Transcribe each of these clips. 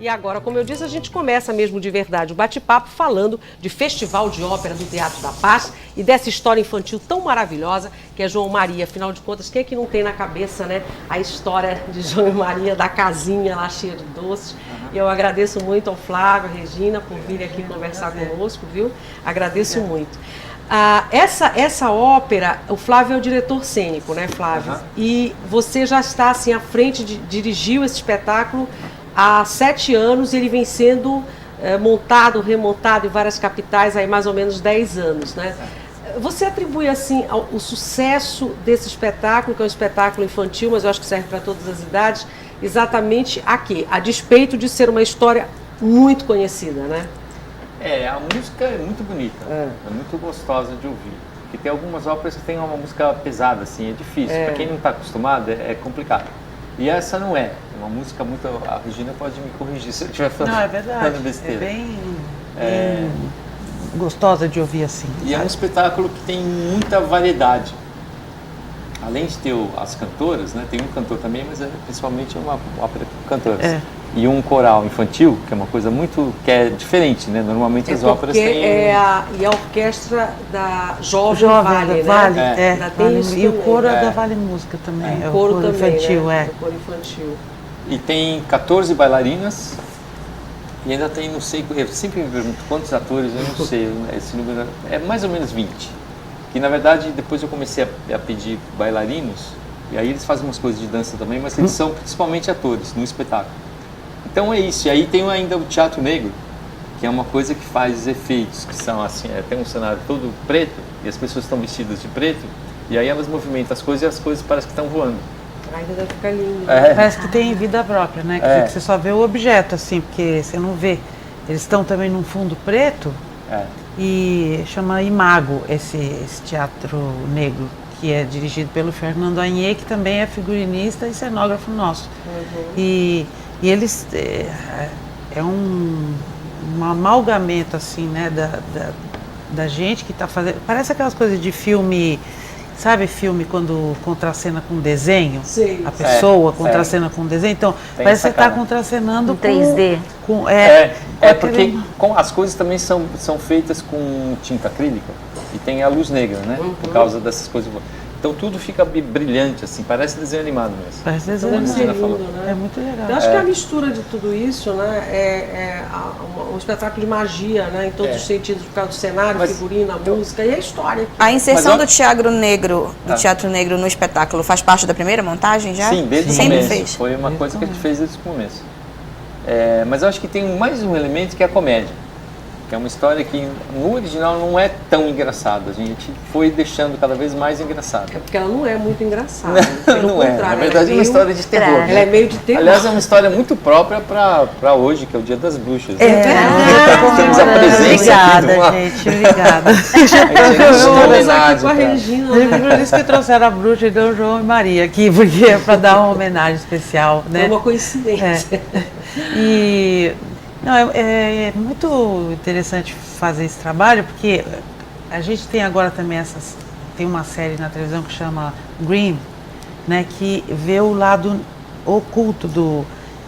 E agora, como eu disse, a gente começa mesmo de verdade o bate-papo falando de Festival de Ópera do Teatro da Paz e dessa história infantil tão maravilhosa que é João Maria. Afinal de contas, quem é que não tem na cabeça, né, a história de João e Maria, da casinha lá cheia de doces? E eu agradeço muito ao Flávio, à Regina, por vir aqui conversar conosco, viu? Agradeço muito. Essa ópera, o Flávio é o diretor cênico, né, Flávio? E você já está assim à frente, dirigiu esse espetáculo há 7 anos, e ele vem sendo montado, remontado em várias capitais há mais ou menos 10 anos, né? Você atribui assim o sucesso desse espetáculo, que é um espetáculo infantil, mas eu acho que serve para todas as idades, exatamente a quê? A despeito de ser uma história muito conhecida, né? A música é muito bonita, é muito gostosa de ouvir. Porque tem algumas óperas que tem uma música pesada, assim, é difícil. Para quem não está acostumado, é complicado. E essa não é. É uma música muito... A Regina pode me corrigir se eu estiver falando, não, é verdade. Besteira. É bem gostosa de ouvir assim. E é um espetáculo que tem muita variedade. Além de ter as cantoras, né? Tem um cantor também, mas principalmente uma ópera com cantoras. E um coral infantil, que é uma coisa muito... que é diferente, né? Normalmente as óperas têm... E a orquestra da Jovem Vale, né? E o coro da Vale Música também, o coro infantil, né? O coro infantil. E tem 14 bailarinas, e ainda tem, não sei, eu sempre me pergunto quantos atores, eu não sei, esse número é mais ou menos 20. Que na verdade, depois eu comecei a pedir bailarinos, e aí eles fazem umas coisas de dança também, mas eles são principalmente atores no espetáculo. Então é isso, e aí tem ainda o Teatro Negro, que é uma coisa que faz efeitos, que são assim, tem um cenário todo preto, e as pessoas estão vestidas de preto, e aí elas movimentam as coisas e as coisas parecem que estão voando. Ainda deve ficar lindo. Parece que tem vida própria, né? Que você só vê o objeto, assim, porque você não vê. Eles estão também num fundo preto, e chama Imago, esse Teatro Negro, que é dirigido pelo Fernando Agnê, que também é figurinista e cenógrafo nosso. E eles um amalgamento assim, né, da gente que está fazendo, parece aquelas coisas de filme, sabe, filme quando contracena com desenho, a pessoa contracena com desenho, então tem parece que você está contracenando com 3D. Porque as coisas também são feitas com tinta acrílica e tem a luz negra, né, por causa dessas coisas. Então tudo fica brilhante, assim, parece desenho animado mesmo. Parece desenho animado, né? É muito legal. Eu acho que a mistura de tudo isso, né, é um espetáculo de magia, né, em todos os sentidos, por causa do cenário, figurino, a música e a história. A inserção do Teatro Negro no espetáculo faz parte da primeira montagem já? Sim, desde o Sempre começo. fez. Foi uma coisa que a gente fez desde o começo. Mas eu acho que tem mais um elemento que é a comédia. Que é uma história que no original não é tão engraçada. A gente foi deixando cada vez mais engraçada. É porque ela não é muito engraçada. Não é. Na verdade é uma história de terror. Ela é meio de terror. Aliás, é uma história muito própria para hoje, que é o Dia das Bruxas. Temos a presença obrigada, gente. Obrigada. Com a Regina. Por isso que trouxeram a bruxa, então João e Maria aqui, porque é para dar uma homenagem especial, né? É uma coincidência. Não, é muito interessante fazer esse trabalho, porque a gente tem agora também tem uma série na televisão que chama Grimm, né, que vê o lado oculto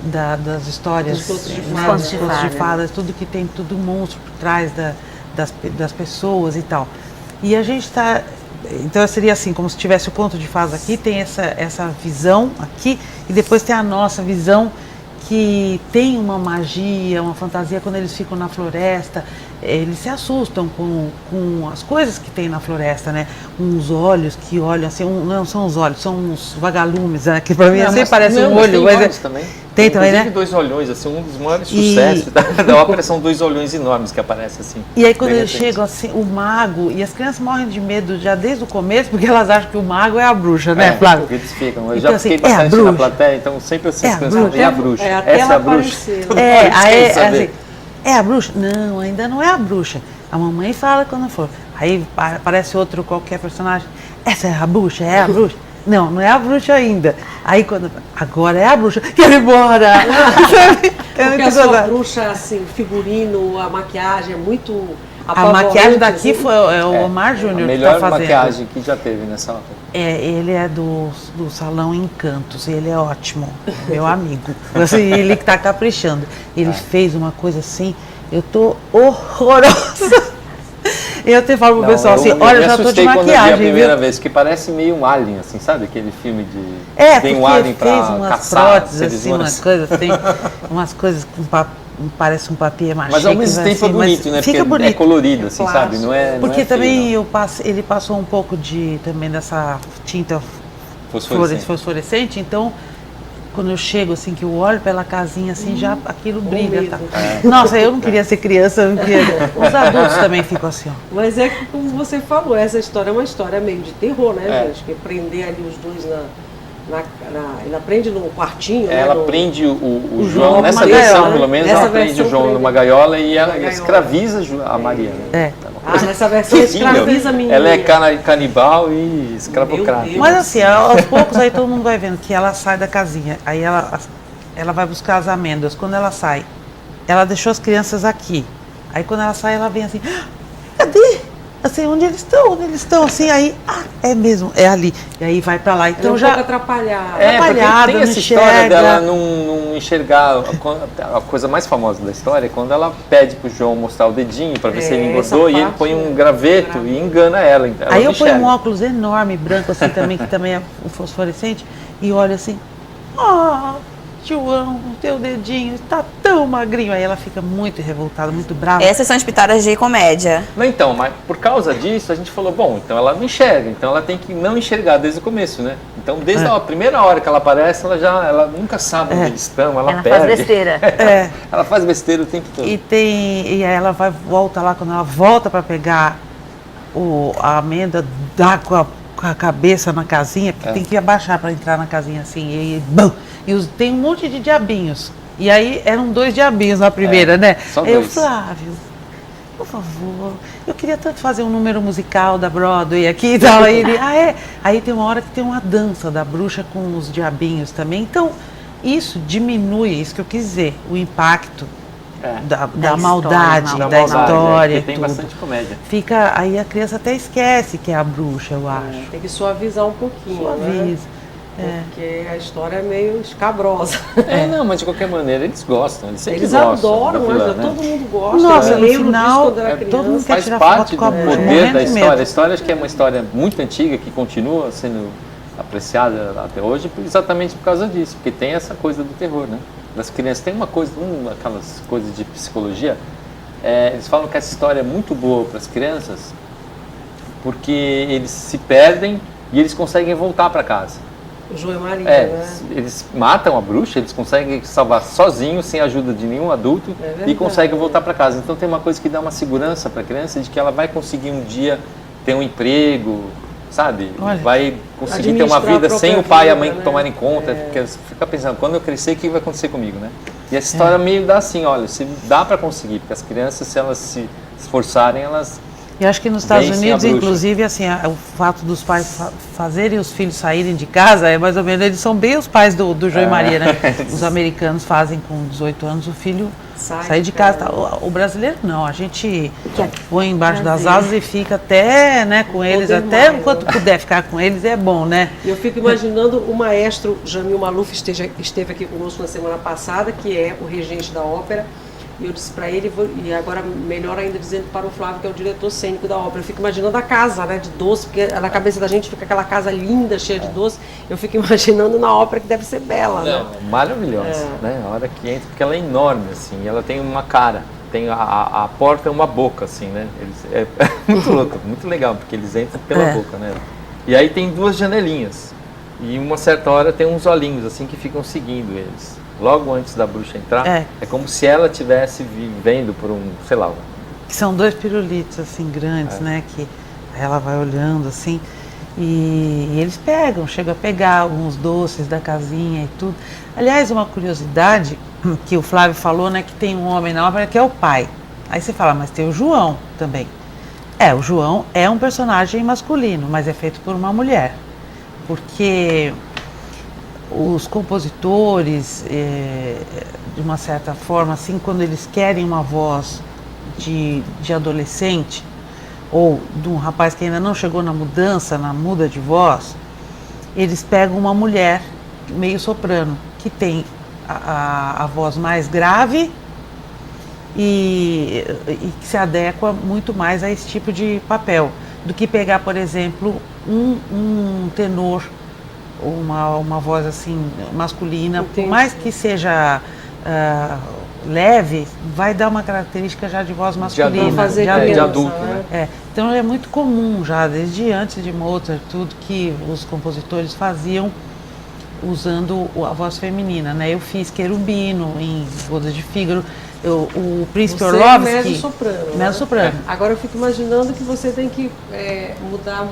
das histórias, contos de fadas, tudo que tem, tudo monstro por trás das pessoas e tal. E a gente está... Então seria assim, como se tivesse o conto de fadas aqui, tem essa visão aqui, e depois tem a nossa visão, que tem uma magia, uma fantasia. Quando eles ficam na floresta, eles se assustam com as coisas que tem na floresta, né? Uns olhos que olham assim, não são os olhos, são uns vagalumes, né? Que para mim sempre parece um olho. Tem olhos também. Tem também, né? 2 olhões, assim, um dos maiores sucessos da ópera são 2 olhões enormes que aparecem assim. E aí quando eles chegam assim, o mago, e as crianças morrem de medo já desde o começo, porque elas acham que o mago é a bruxa, né, Flávio? Porque eles ficam. Eu então, já fiquei bastante na plateia, então sempre as crianças falam, é a bruxa. Essa é a bruxa. É a bruxa? Não, ainda não é a bruxa. A mamãe fala quando for. Aí aparece outro qualquer personagem. Essa é a bruxa? É a bruxa? Não, não é a bruxa ainda. Aí quando... Agora é a bruxa. Quero ir embora! Porque a sua bruxa, assim, o figurino, a maquiagem é muito A maquiagem daqui foi o Omar Júnior que melhor está fazendo. maquiagem que já teve nessa ópera. Ele é do Salão Encantos, ele é ótimo, meu amigo. Assim, ele que está caprichando. Ele fez uma coisa assim, eu tô horrorosa. Eu até falo pro pessoal assim, olha, eu já tô de maquiagem, quando eu vi a primeira vez, que parece meio um alien, assim, sabe? Aquele filme de... tem um alien fez pra umas caçar próteses, seres assim, humanos. umas coisas, tem umas coisas com parece um papier machê. Mas ao mesmo tempo é bonito, né? Fica Porque bonito. é colorido, assim, sabe? Não é, Porque não é também feio, ele passou um pouco também dessa tinta fosforescente, então quando eu chego assim, que eu olho pela casinha assim, já aquilo brilha. Tá? Nossa, eu não queria ser criança, os adultos também ficam assim, ó. Mas é que, como você falou, essa história é uma história meio de terror, né, gente? Que prender ali os dois ela prende no quartinho, né? Ela prende o João, nessa numa versão, gaiola, pelo menos, Nessa ela prende versão o João prende numa gaiola e ela gaiola. escraviza a Maria. Né? Nessa versão escraviza a menina. Ela é canibal e escravocrata. Meu Mas assim, aos poucos aí todo mundo vai vendo que ela sai da casinha, aí ela vai buscar as amêndoas. Quando ela sai, ela deixou as crianças aqui. Aí quando ela sai, ela vem assim, cadê? Assim, onde eles estão? Onde eles estão? Assim, aí, é mesmo, é ali. E aí vai pra lá. Então Ela já pouco atrapalhada. Porque tem não essa história enxerga. dela não enxergar. A coisa mais famosa da história é quando ela pede pro João mostrar o dedinho para ver se ele essa engordou e ele parte, põe um graveto e engana ela. Então ela Aí não eu ponho um enxerga. óculos enorme, branco assim também, que também é um fosforescente, e olho assim, João, o teu dedinho está tão magrinho. Aí ela fica muito revoltada, muito brava. Essas são as pitadas de comédia. Não, então, mas por causa disso a gente falou, bom, então ela não enxerga, então ela tem que não enxergar desde o começo, né? Então desde a primeira hora que ela aparece, ela nunca sabe onde eles estão, ela perde. faz besteira. Ela faz besteira o tempo todo. E aí ela volta lá, quando ela volta para pegar a amêndoa, dá com a cabeça na casinha, porque tem que abaixar para entrar na casinha assim, e bum! Tem um monte de diabinhos. E aí eram 2 diabinhos na primeira, né? Só Aí eu, 2. Flávio, por favor, eu queria tanto fazer um número musical da Broadway aqui e tal. Aí ele, Aí tem uma hora que tem uma dança da bruxa com os diabinhos também. Então, isso diminui, isso que eu quis dizer, o impacto da maldade, da história. Tem tudo. bastante comédia. Aí a criança até esquece que é a bruxa, eu acho. Tem que suavizar um pouquinho, né? Suaviza. Porque a história é meio escabrosa. Não, mas de qualquer maneira eles gostam, eles sempre Eles gostam. adoram, da mas vilã, né? todo mundo gosta. Nossa, Eu no lembro final, disso quando era todo mundo criança. quer Faz tirar parte foto com a do bruxa. poder Morrendo da de história. medo. A história acho que é uma história muito antiga que continua sendo apreciada até hoje exatamente por causa disso, porque tem essa coisa do terror, né? Das crianças. Tem uma coisa, aquelas coisas de psicologia, eles falam que essa história é muito boa para as crianças porque eles se perdem e eles conseguem voltar para casa. O João e Maria, né? Eles matam a bruxa, eles conseguem salvar sozinhos, sem ajuda de nenhum adulto, e conseguem voltar para casa. Então tem uma coisa que dá uma segurança para a criança de que ela vai conseguir um dia ter um emprego, sabe? Olha, vai conseguir ter uma administrar vida a sem o própria pai e a vida, mãe né? tomarem conta, porque você fica pensando, quando eu crescer, o que vai acontecer comigo, né? E essa história meio dá assim, olha, se dá para conseguir, porque as crianças, se elas se esforçarem, elas... E acho que nos Estados Vencem Unidos, a bruxa. inclusive, assim, o fato dos pais fazerem os filhos saírem de casa, é mais ou menos, eles são bem os pais do João e Maria, né? Os americanos fazem com 18 anos o filho sair de casa. Tá? O brasileiro não, a gente põe embaixo das asas e fica até, né, com eles, até enquanto puder ficar com eles, é bom, né? Eu fico imaginando o maestro Jamil Maluf esteve aqui conosco na semana passada, que é o regente da ópera. E eu disse para ele, e agora melhor ainda dizendo para o Flávio, que é o diretor cênico da ópera, eu fico imaginando a casa, né, de doce, porque na cabeça da gente fica aquela casa linda, cheia de doce, eu fico imaginando na ópera que deve ser bela, né? Maravilhosa, né? A hora que entra, porque ela é enorme, assim, e ela tem uma cara, tem a porta é uma boca, assim, né? É muito louco, muito legal, porque eles entram pela boca, né? E aí tem 2 janelinhas, e uma certa hora tem uns olhinhos, assim, que ficam seguindo eles. Logo antes da bruxa entrar, é como se ela estivesse vivendo por sei lá... Que são 2 pirulitos, assim, grandes, né? Que ela vai olhando, assim, e eles chegam a pegar alguns doces da casinha e tudo. Aliás, uma curiosidade que o Flávio falou, né? Que tem um homem na ópera que é o pai. Aí você fala, mas tem o João também. O João é um personagem masculino, mas é feito por uma mulher. Porque... os compositores, de uma certa forma, assim, quando eles querem uma voz de adolescente, ou de um rapaz que ainda não chegou na mudança, na muda de voz, eles pegam uma mulher meio soprano, que tem a voz mais grave e que se adequa muito mais a esse tipo de papel, do que pegar, por exemplo, um tenor, uma voz assim masculina. Entendi. Por mais que seja leve, vai dar uma característica já de voz masculina, fazer de criança, adulto, né? né? Então é muito comum já, desde antes de Mozart, tudo que os compositores faziam usando a voz feminina, né? Eu fiz Querubino em Bodas de Fígaro, o Príncipe Você Orlovsky... é mezzo-soprano, né? Mezzo-soprano. Agora eu fico imaginando que você tem que mudar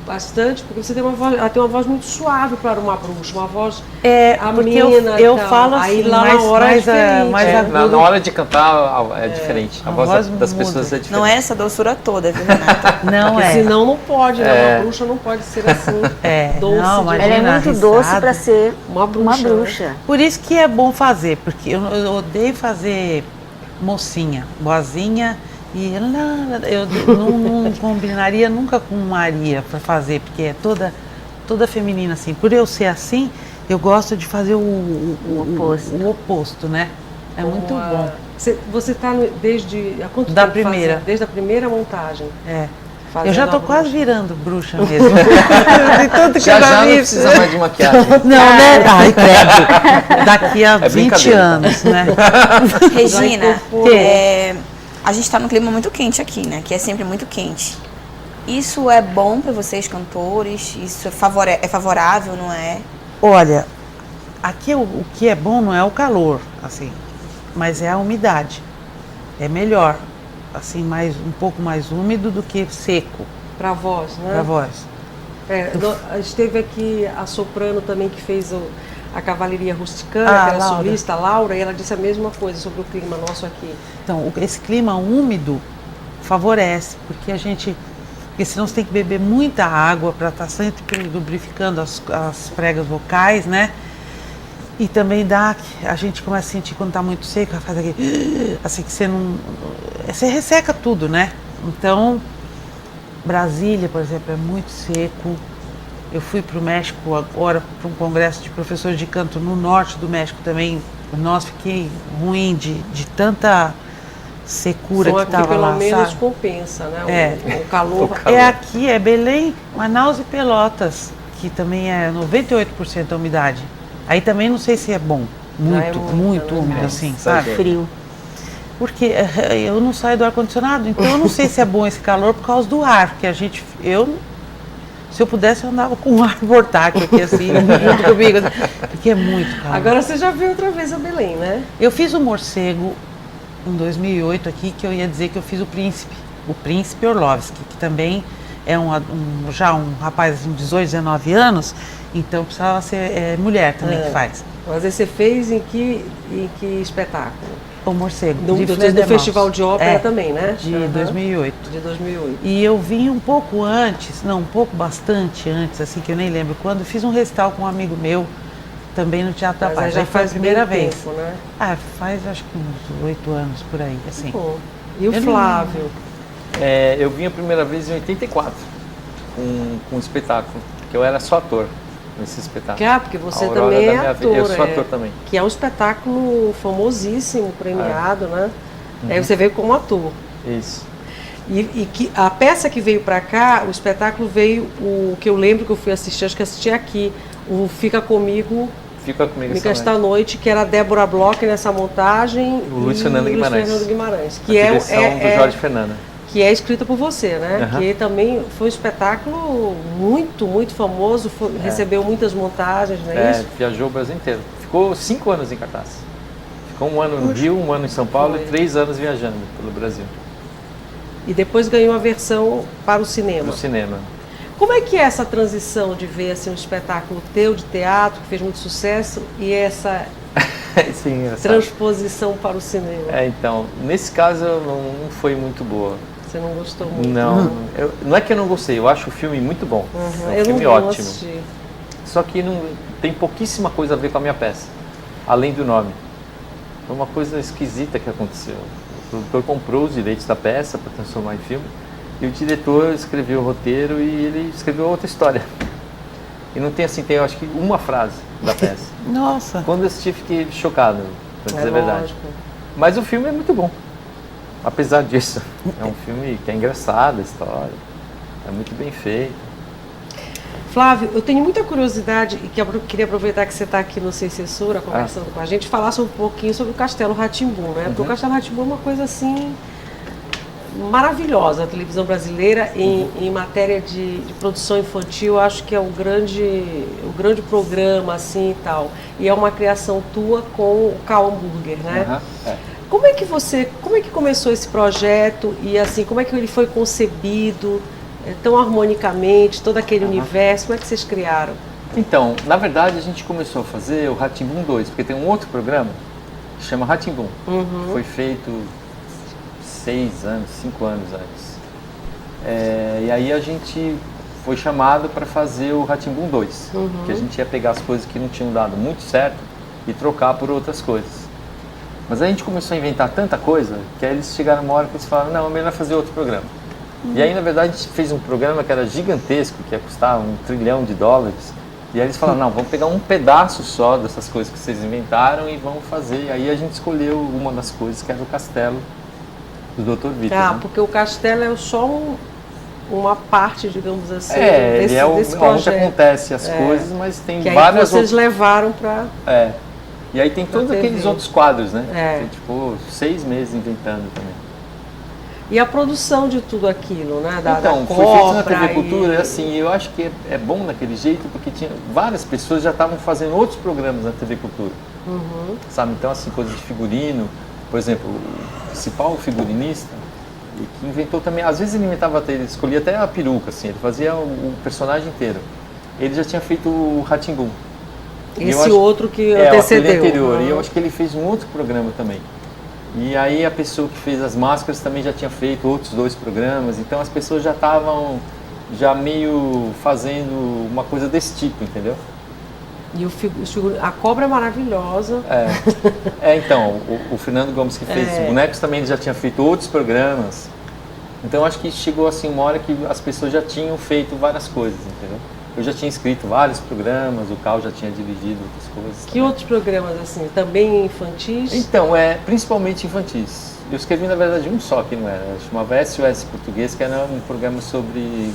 bastante, porque você tem uma voz, ela tem uma voz muito suave para uma bruxa, uma voz Porque amena, eu tal. falo assim, aí lá mais, na hora mais, é diferente. mais agudo. Na hora de cantar é diferente. A A voz voz das muda. pessoas é diferente. Não é essa doçura toda, viu, Renata? Não Porque é. senão não pode, né? Uma bruxa não pode ser assim, doce. não, de- mas- Ela é Imagina, muito doce risada. para ser Uma bruxa, uma bruxa. Por isso que é bom fazer, porque eu odeio fazer mocinha, boazinha, e eu não combinaria nunca com Maria para fazer, porque é toda feminina assim. Por eu ser assim, eu gosto de fazer o oposto, né? É muito bom. Você está desde há quanto Da tempo primeira. fazendo? Desde a primeira montagem. É. Fazendo Eu já a tô quase bruxa. virando bruxa mesmo. De tanto que Já eu já não fiz. precisa mais de maquiagem. Não, né? Ai, credo. Daqui a 20 brincadeira, tá? anos, né? Regina, incorporou. a gente está num clima muito quente aqui, né? Que é sempre muito quente. Isso é bom para vocês, cantores? Isso é favorável, não é? Olha, aqui o que é bom não é o calor, assim, mas é a umidade. É melhor, assim, um pouco mais úmido do que seco Para a voz, né? para a voz. Esteve aqui a soprano também que fez a Cavalaria Rusticana, Ah, que era Laura. solista, Laura, e ela disse a mesma coisa sobre o clima nosso aqui. Então, esse clima úmido favorece, porque senão você tem que beber muita água para estar sempre lubrificando as pregas vocais, né? E também a gente começa a sentir quando está muito seco, faz aquele, assim que você resseca tudo, né? Então, Brasília, por exemplo, é muito seco. Eu fui para o México agora para um congresso de professores de canto no norte do México também. Nossa, fiquei ruim de tanta secura Então que aqui estava pelo lá, menos sabe? compensa, né? É. O calor. É aqui, é Belém, Manaus e Pelotas, que também é 98% a umidade. Aí também não sei se é bom, muito, muita, muito né? úmido assim, sabe? Frio. Porque eu não saio do ar-condicionado, então eu não sei se é bom esse calor por causa do ar, porque se eu pudesse eu andava com um ar portátil aqui assim, junto comigo, assim, porque é muito calor. Agora você já veio outra vez a Belém, né? Eu fiz o Morcego em 2008 aqui, que eu ia dizer que eu fiz o Príncipe Orlovsky, que também é já um rapaz assim, de 18, 19 anos, então precisava ser mulher também que faz. Mas aí você fez em que espetáculo? O Morcego, Do Fleur de Mars. Festival de Ópera também, né? De Aham. 2008. De 2008. E eu vim um pouco antes, bastante antes, assim, que eu nem lembro quando, fiz um recital com um amigo meu, também no Teatro da Mas Paz. aí já Aí foi a faz primeira bem vez. tempo, né? Faz acho que uns 8 anos por aí, assim. Bom. E o Eu não- Flávio? Eu vim a primeira vez em 84 com um espetáculo, que eu era só ator nesse espetáculo. Porque você A Aurora também da é Minha ator. Vida. Eu sou ator também. Que é um espetáculo famosíssimo, premiado, né? Aí você veio como ator. Isso. E que a peça que veio pra cá, o espetáculo veio, o que eu lembro que eu fui assistir, acho que assisti aqui, o Fica Comigo, Fica comigo esta noite, que era a Débora Bloch nessa montagem. O Luiz e Fernando Luiz Guimarães. Fernando Guimarães. A Que é direção do Jorge Fernanda. que é escrita por você, né? Aham. Que também foi um espetáculo muito, muito famoso, recebeu muitas montagens, não é isso? Viajou o Brasil inteiro. Ficou 5 anos em cartaz. Ficou 1 ano no Rio, 1 ano em São Paulo Foi. e 3 anos viajando pelo Brasil, E depois ganhou a versão para o cinema. no cinema. Como é que é essa transição de ver assim, um espetáculo teu de teatro, que fez muito sucesso, e essa Sim, engraçado. transposição para o cinema? Então, nesse caso não foi muito boa. Você não gostou muito? Não, não é que eu não gostei, eu acho o filme muito bom. Uhum. É um Eu filme não ótimo. assisti. Só que não tem pouquíssima coisa a ver com a minha peça, além do nome. Foi uma coisa esquisita que aconteceu. produtor comprou os direitos da peça para transformar em filme, e o diretor escreveu o roteiro e ele escreveu outra história. E não tem assim, tem eu acho que uma frase da peça. Nossa. Quando eu assisti, fiquei chocado, para dizer a verdade. Lógico. Mas o filme é muito bom. Apesar disso, é um filme que é engraçado a história, é muito bem feito. Flávio, eu tenho muita curiosidade e queria aproveitar que você está aqui no Sem Censura conversando com a gente, falar um pouquinho sobre o Castelo Rá-Tim-Bum, né? Porque o Castelo Rá-Tim-Bum é uma coisa assim maravilhosa, a televisão brasileira em matéria de produção infantil, acho que é o grande programa assim e tal. E é uma criação tua com o Cal Hambúrguer, né? Como é que começou esse projeto e assim, como é que ele foi concebido tão harmonicamente, todo aquele universo, como é que vocês criaram? Então, na verdade, a gente começou a fazer o Rá-Tim-Bum 2, porque tem um outro programa que chama Rá-Tim-Bum. Foi feito 5 anos antes. E aí a gente foi chamado para fazer o Rá-Tim-Bum 2, que a gente ia pegar as coisas que não tinham dado muito certo e trocar por outras coisas. Mas a gente começou a inventar tanta coisa que aí eles chegaram uma hora que eles falaram, não, é melhor fazer outro programa. E aí, na verdade, a gente fez um programa que era gigantesco, que ia custar $1 trilhão. E aí eles falaram, não, vamos pegar um pedaço só dessas coisas que vocês inventaram e vamos fazer. E aí a gente escolheu uma das coisas que era o castelo do Dr. Vitor. Ah, né? Porque o castelo é só uma parte, digamos assim, ele é desse onde acontece as coisas, mas tem que várias aí vocês levaram para... E aí tem todos aqueles outros quadros, né? Tem, tipo, 6 meses inventando também. E a produção de tudo aquilo, né? Então, foi feito na TV Cultura, assim, eu acho que é bom daquele jeito, porque tinha várias pessoas já estavam fazendo outros programas na TV Cultura, sabe? Então, assim, coisas de figurino, por exemplo, o principal figurinista, que inventou também, às vezes ele inventava, ele escolhia até a peruca, assim, ele fazia o personagem inteiro. Ele já tinha feito o Rá-Tim-Bum. Esse outro que antecedeu. Anterior, e eu acho que ele fez um outro programa também. E aí a pessoa que fez as máscaras também já tinha feito outros 2 programas, então as pessoas já estavam meio fazendo uma coisa desse tipo, entendeu? E a cobra é maravilhosa. Então, o Fernando Gomes que fez os bonecos também ele já tinha feito outros programas. Então acho que chegou assim uma hora que as pessoas já tinham feito várias coisas, entendeu? Eu já tinha escrito vários programas, o Cal já tinha dirigido outras coisas. Que outros programas, assim, também infantis? Então, principalmente infantis. Eu escrevi, na verdade, um só que não era. Chamava SOS Português, que era um programa sobre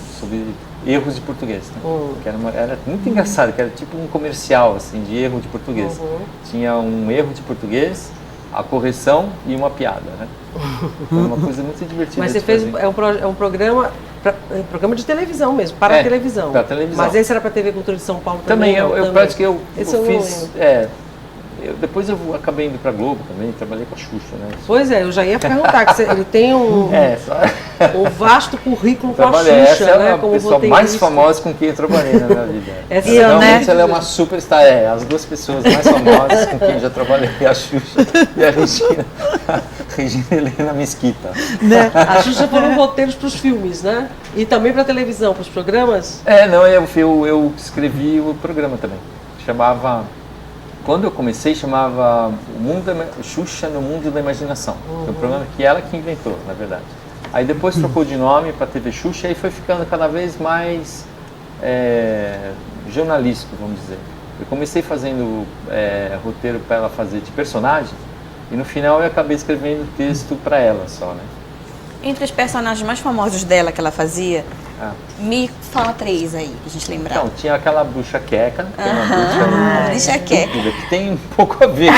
erros de português. Né? Que era muito engraçado, que era tipo um comercial, assim, de erro de português. Tinha um erro de português, a correção e uma piada, né? Foi uma coisa muito divertida. Mas você fez, é um programa de televisão mesmo, para a televisão. Para televisão. Mas esse era para a TV Cultura de São Paulo também? Também, eu fiz... depois eu acabei indo para Globo também, trabalhei com a Xuxa, né? Pois é, eu já ia perguntar, que ele tem um vasto currículo com a Xuxa, essa né? É a pessoa mais famosa com quem eu trabalhei na minha vida. Realmente ela é uma superstar, as 2 pessoas mais famosas com quem eu já trabalhei, a Xuxa e a Regina Helena Mesquita. Né? A Xuxa foram roteiros para os filmes, né? E também para a televisão, para os programas? Eu escrevi o programa também. Quando eu comecei, chamava Xuxa no Mundo da Imaginação. Foi um programa que ela que inventou, na verdade. Aí depois trocou de nome para TV Xuxa e foi ficando cada vez mais jornalístico, vamos dizer. Eu comecei fazendo roteiro para ela fazer de personagem e no final eu acabei escrevendo texto para ela só, né? Entre os personagens mais famosos dela que ela fazia, me fala 3 aí, pra gente lembrar. Então, tinha aquela bruxa queca, que é uma bruxa queca. Que tem um pouco a ver.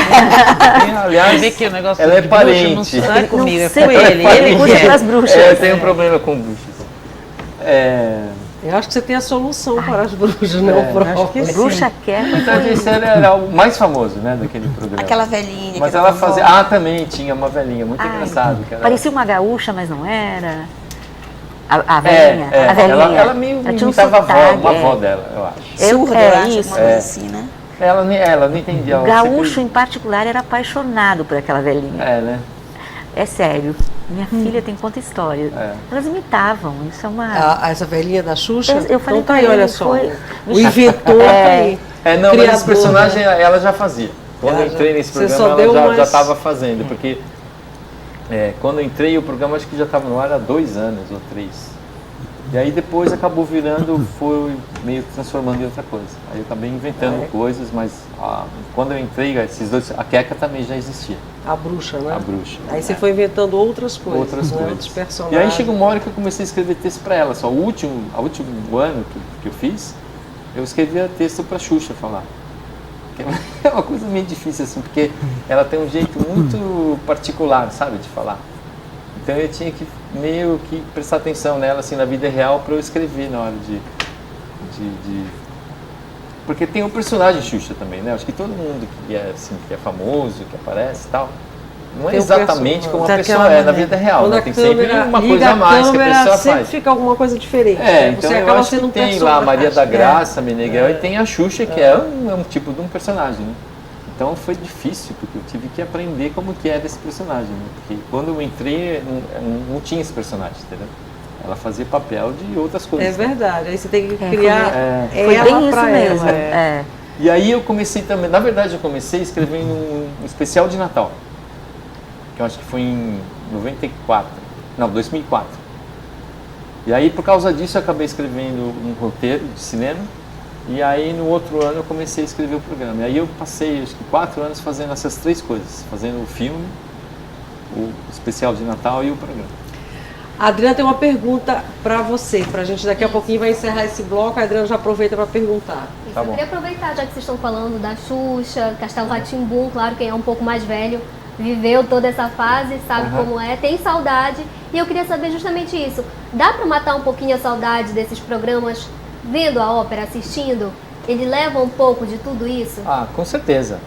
Aliás, vê que o negócio ela é de parente. Bruxa não é comigo, é com ele curte pelas bruxas. Eu tenho um problema com bruxas. Eu acho que você tem a solução para as bruxas, né? O próprio. Bruxa quer. Então, esse era o mais famoso, né, daquele programa. Aquela velhinha. Mas ela fazia... também tinha uma velhinha, muito engraçado. Parecia uma gaúcha, mas não era. A velhinha. A velhinha. Ela meio imitava uma avó dela, eu acho. Surda, eu acho, uma coisa assim, né? Ela não entendia. O gaúcho, em particular, era apaixonado por aquela velhinha. Né? É sério. Minha filha tem conta história. Elas imitavam, isso é uma... Essa velhinha da Xuxa? Eu falei então tá aí, olha só. Foi... O inventor tá aí. Mas esse personagem ela já fazia. Quando eu entrei nesse programa, ela já estava fazendo, porque quando eu entrei, o programa acho que já estava no ar há 2 anos ou 3. E aí depois acabou virando, foi meio transformando em outra coisa. Aí eu acabei inventando coisas, mas quando eu entrei, esses dois, a Queca também já existia. A bruxa, né? A bruxa. Aí você foi inventando outras coisas. Outras coisas. Outros personagens. E aí chegou uma hora que eu comecei a escrever texto para ela. Só o último ano que eu fiz, eu escrevia texto para Xuxa falar. É uma coisa meio difícil assim, porque ela tem um jeito muito particular, sabe, de falar. Então eu tinha que meio que prestar atenção nela assim na vida real para eu escrever na hora de porque tem o personagem Xuxa também, né? Acho que todo mundo que é assim, que é famoso, que aparece e tal, não é exatamente como a pessoa é na vida real, né? Tem sempre uma coisa a mais que a pessoa sempre faz. Fica alguma coisa diferente. Então você eu acaba acho sendo que um tem lá a Maria da Graça, Meneghel, e tem a Xuxa, que é um tipo de um personagem, né? Então foi difícil, porque eu tive que aprender como que era esse personagem, né? Porque quando eu entrei, não tinha esse personagem, entendeu? Ela fazia papel de outras coisas. É verdade, aí você tem que criar foi bem isso pra mesmo. ela. E aí eu comecei também, na verdade eu comecei escrevendo um especial de Natal, que eu acho que foi em 2004. E aí por causa disso eu acabei escrevendo um roteiro de cinema, e aí no outro ano eu comecei a escrever o programa. E aí eu passei acho que 4 anos fazendo essas 3 coisas, fazendo o filme, o especial de Natal e o programa. A Adriana tem uma pergunta para você, para a gente daqui a pouquinho vai encerrar esse bloco, a Adriana já aproveita para perguntar. Tá Eu bom. queria aproveitar, já que vocês estão falando da Xuxa, Castelo Rá-Tim-Bum, claro, quem é um pouco mais velho viveu toda essa fase, sabe como é, tem saudade, e eu queria saber justamente isso. Dá para matar um pouquinho a saudade desses programas vendo a ópera, assistindo? Ele leva um pouco de tudo isso? Ah, com certeza.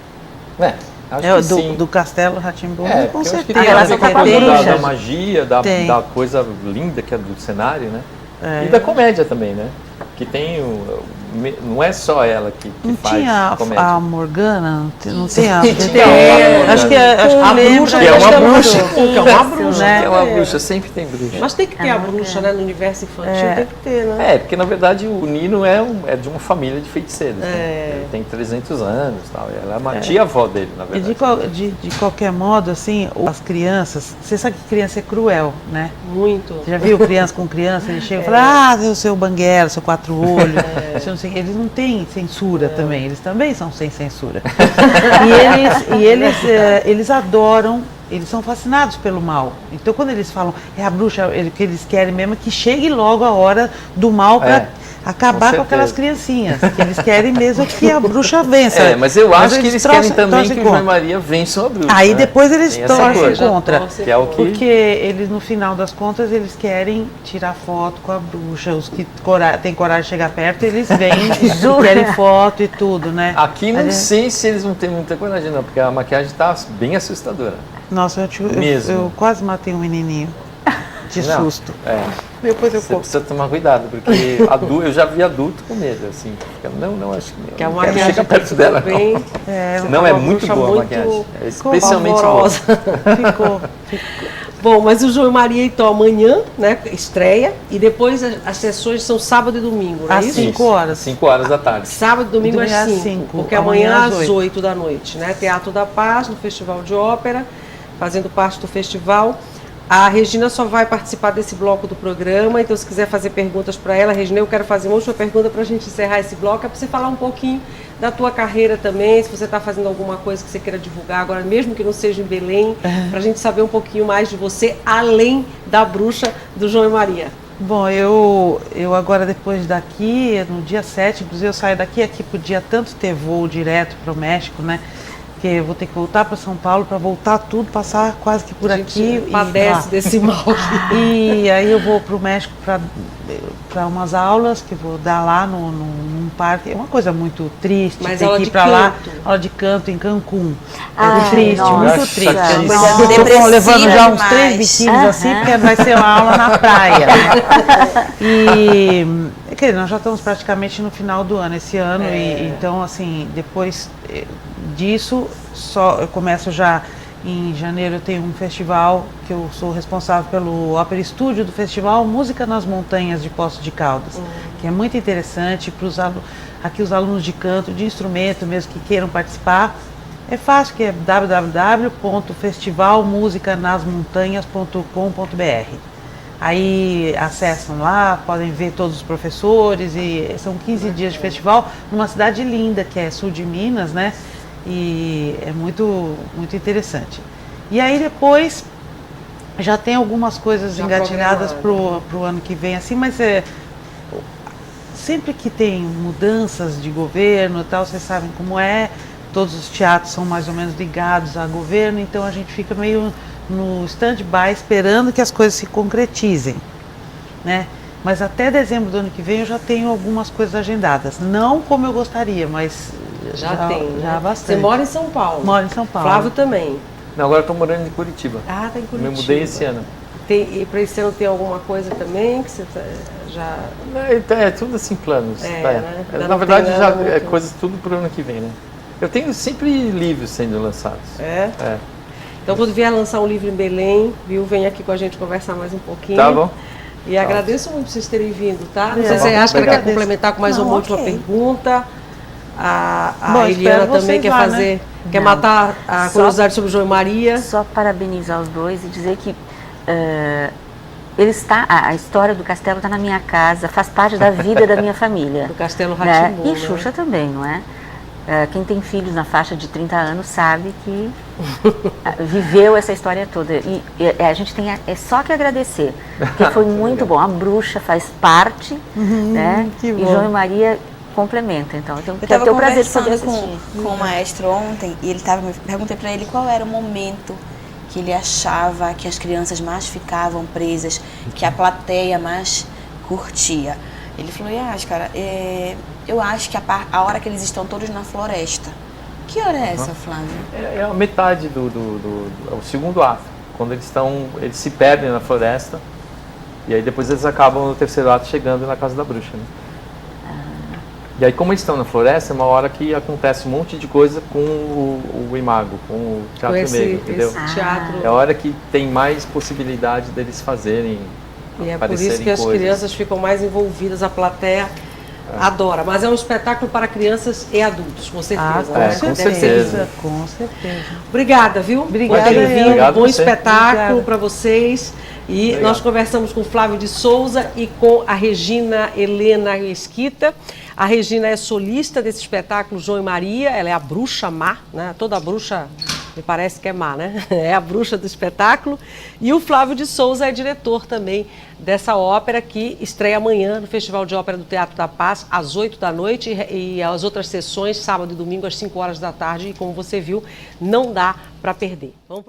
Né? Acho que sim. Do Castelo Rá-Tim-Bum, com porque eu acho que certeza. tem a relação ver com a com a coisa bruxa. da magia, da coisa linda que é do cenário, né? E da comédia também, né? Que tem não é só ela que Não faz tinha comédia. a Morgana? Não tem a... Acho que a bruxa que é uma Castelo bruxa. Rá-Tim-Bum, que é uma bruxa. né? Que é uma bruxa, sempre tem bruxa. Mas tem que ter a bruxa, né, no universo infantil, tem que ter, né? Porque na verdade o Nino é de uma família de feiticeiros. Né? Ele tem 300 anos e tal. E ela é uma tia-avó dele, na E verdade. de qualquer modo, assim, as crianças... Você sabe que criança é cruel, né? Muito. Você já viu criança com criança? Eles chegam e falam, seu banguela, seu 4 olhos. Não sei, eles não têm censura também, eles também são sem censura. E eles adoram, eles são fascinados pelo mal. Então quando eles falam, é a bruxa, o que eles querem mesmo é que chegue logo a hora do mal para acabar com aquelas criancinhas. Que eles querem mesmo que a bruxa vença. Mas eu acho que eles querem também que o João e contra. Maria vençam a bruxa. Aí né? depois eles Tem essa torcem coisa. contra. Que é o que... Porque eles, no final das contas, eles querem tirar foto com a bruxa. Os que têm coragem de chegar perto, eles vêm, querem foto e tudo, né? Aqui não sei se eles não têm muita coragem não, porque a maquiagem está bem assustadora. Nossa, eu quase matei um menininho de susto. Depois eu Você conto. precisa tomar cuidado, porque eu já vi adulto com medo, assim. Não, acho que a não quero maquiagem chegar perto dela, bem, não. É muito boa a maquiagem. É especialmente boa. pavorosa. Ficou. Bom, mas o João e Maria, então, amanhã, né, estreia, e depois as sessões são sábado e domingo, não é Às isso? 5 horas. 5 horas da tarde. Sábado e domingo Domingo às às 5, cinco, porque amanhã amanhã às às 8 da noite, né? Teatro da Paz, no Festival de Ópera, fazendo parte do festival. A Regina só vai participar desse bloco do programa, então se quiser fazer perguntas para ela, Regina, eu quero fazer uma última pergunta para a gente encerrar esse bloco, é para você falar um pouquinho da tua carreira também, se você está fazendo alguma coisa que você queira divulgar agora, mesmo que não seja em Belém, para a gente saber um pouquinho mais de você, além da bruxa do João e Maria. Bom, eu agora depois daqui, no dia 7, inclusive eu saio daqui, aqui podia tanto ter voo direto para o México, né? Porque eu vou ter que voltar para São Paulo para voltar tudo, passar quase que por aqui. Padece desse mal aqui. E aí eu vou para o México para umas aulas que vou dar lá num parque. É uma coisa muito triste, mas tem aula que ir de para lá, canto. aula de canto em Cancún. Ai, Triste, nossa. muito triste. Chatíssimo. Estou levando já uns demais. 3 biquínis assim, porque vai ser uma aula na praia. E quer dizer, nós já estamos praticamente no final do ano, esse ano, e então assim, depois disso, eu começo já em janeiro. Eu tenho um festival que eu sou responsável pelo Ópera Estúdio do festival Música nas Montanhas de Poços de Caldas, que é muito interessante para os alunos de canto, de instrumento mesmo, que queiram participar. É fácil, que é www.festivalmusicanasmontanhas.com.br. Aí acessam lá, podem ver todos os professores, e são 15 dias de festival numa cidade linda, que é sul de Minas, né? E é muito, muito interessante. E aí depois já tem algumas coisas Já engatilhadas pro ano que vem, assim, mas sempre que tem mudanças de governo e tal, vocês sabem como é, todos os teatros são mais ou menos ligados a governo, então a gente fica meio no stand-by esperando que as coisas se concretizem, né? Mas até dezembro do ano que vem eu já tenho algumas coisas agendadas, não como eu gostaria, mas Já tem, já né? bastante. Você mora em São Paulo? Moro em São Paulo. Flávio também. Não, agora eu estou morando em Curitiba. Ah, tá em Curitiba. Me mudei esse ano. E para esse ano tem alguma coisa também que você já... É tudo assim, planos. Né? Ainda Na não verdade, tem já nada é muito. coisas tudo pro ano que vem, né? Eu tenho sempre livros sendo lançados. É? É. Então, quando vier lançar um livro em Belém, viu, vem aqui com a gente conversar mais um pouquinho. Tá bom? E agradeço muito por vocês terem vindo, tá? Não sei Tá se você bom. acha que ela quer Obrigado. complementar com mais Não, uma última ok. pergunta. A Bom, Eliana espero também vocês quer lá, né? fazer, quer Não. matar a Só- curiosidade sobre João e Maria. Só parabenizar os dois e dizer que a história do castelo está na minha casa, faz parte da vida da minha família. Do Castelo né? Rá-Tim-Bum, E né? Xuxa também, não é? Quem tem filhos na faixa de 30 anos sabe que viveu essa história toda. E a gente tem só que agradecer, porque foi muito bom. A bruxa faz parte, né? que E bom. João e Maria complementa. Então, eu Eu quero estava ter o prazer de poder conversando assistir. com o maestro ontem e perguntei para ele qual era o momento que ele achava que as crianças mais ficavam presas, que a plateia mais curtia. Ele falou, cara, eu acho que a hora que eles estão todos na floresta. Que hora é essa, Flávio? É a metade é o segundo ato, quando eles se perdem na floresta, e aí depois eles acabam no terceiro ato chegando na casa da bruxa, né? E aí, como eles estão na floresta, é uma hora que acontece um monte de coisa com o Imago, com o Com Teatro Negro, entendeu? esse teatro. É a hora que tem mais possibilidade deles fazerem, E é por aparecerem isso que as coisas. crianças ficam mais envolvidas, a plateia adora. Mas é um espetáculo para crianças e adultos, com certeza. Com né? com Deve ser certeza. lindo. Com certeza. Obrigada, viu? Obrigada, Por terem vindo. Obrigado Bom você. espetáculo Obrigada. para vocês. E Obrigado. nós conversamos com o Flávio de Souza e com a Regina Helena Mesquita. A Regina é solista desse espetáculo João e Maria, ela é a bruxa má, né? Toda bruxa me parece que é má, né? É a bruxa do espetáculo. E o Flávio de Souza é diretor também dessa ópera que estreia amanhã no Festival de Ópera do Teatro da Paz, às 8 da noite, e as outras sessões, sábado e domingo, às 5 horas da tarde. E como você viu, não dá para perder. Vamos